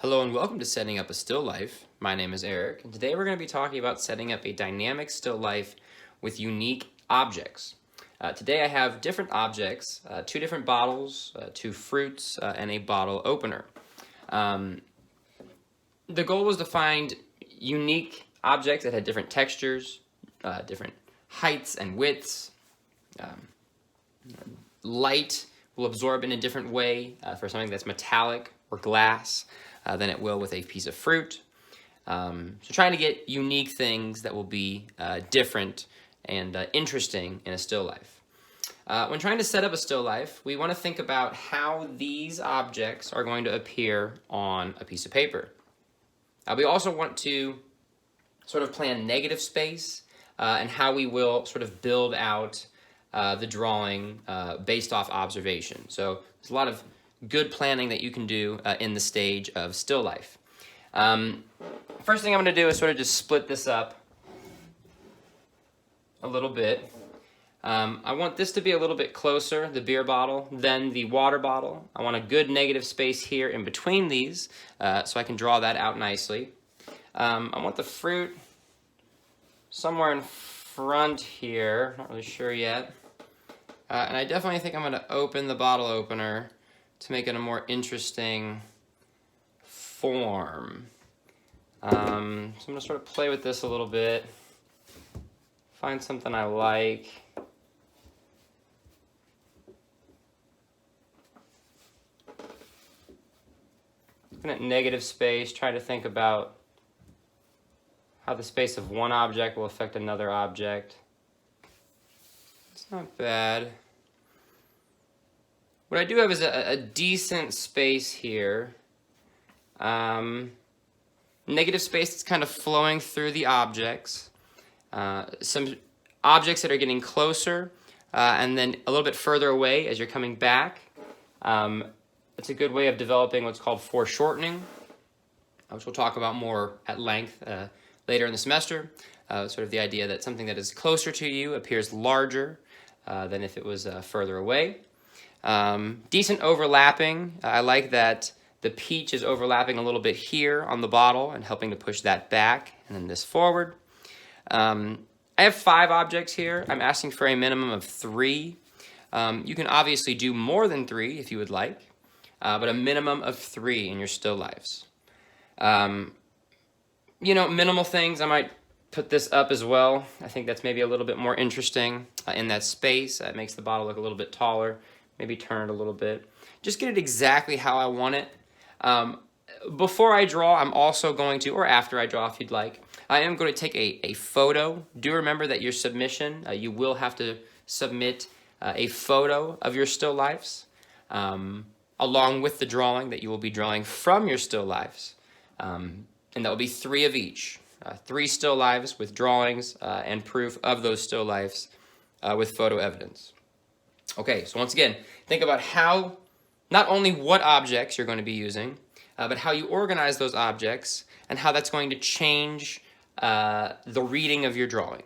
Hello and welcome to Setting Up a Still Life. My name is Eric, and today we're going to be talking about setting up a dynamic still life with unique objects. Today I have different objects, two different bottles, two fruits, and a bottle opener. The goal was to find unique objects that had different textures, different heights and widths. Light will absorb in a different way for something that's metallic or glass than it will with a piece of fruit. So trying to get unique things that will be different and interesting in a still life. When trying to set up a still life, we want to think about how these objects are going to appear on a piece of paper. We also want to sort of plan negative space and how we will sort of build out the drawing based off observation. So there's a lot of good planning that you can do in the stage of still life. First thing I'm going to do is sort of just split this up a little bit. I want this to be a little bit closer, the beer bottle, than the water bottle. I want a good negative space here in between these so I can draw that out nicely. I want the fruit somewhere in front here, not really sure yet. And I definitely think I'm going to open the bottle opener to make it a more interesting form. So I'm going to sort of play with this a little bit, find something I like. Looking at negative space, try to think about how the space of one object will affect another object. It's not bad. What I do have is a decent space here. Negative space that's kind of flowing through the objects. Some objects that are getting closer and then a little bit further away as you're coming back. It's a good way of developing what's called foreshortening, which we'll talk about more at length later in the semester. Sort of the idea that something that is closer to you appears larger than if it was further away. Decent overlapping. I like that the peach is overlapping a little bit here on the bottle and helping to push that back and then this forward. I have 5 objects here. I'm asking for a minimum of 3. You can obviously do more than 3 if you would like, but a minimum of 3 in your still lives. Minimal things, I might put this up as well. I think that's maybe a little bit more interesting in that space. It makes the bottle look a little bit taller. Maybe turn it a little bit. Just get it exactly how I want it. Before I draw, I'm also going to, or after I draw if you'd like, I am going to take a photo. Do remember that your submission, you will have to submit a photo of your still lifes along with the drawing that you will be drawing from your still lifes. And that will be 3 of each. 3 still lives with drawings and proof of those still lives with photo evidence. Okay, so once again, think about how, not only what objects you're going to be using, but how you organize those objects and how that's going to change the reading of your drawing.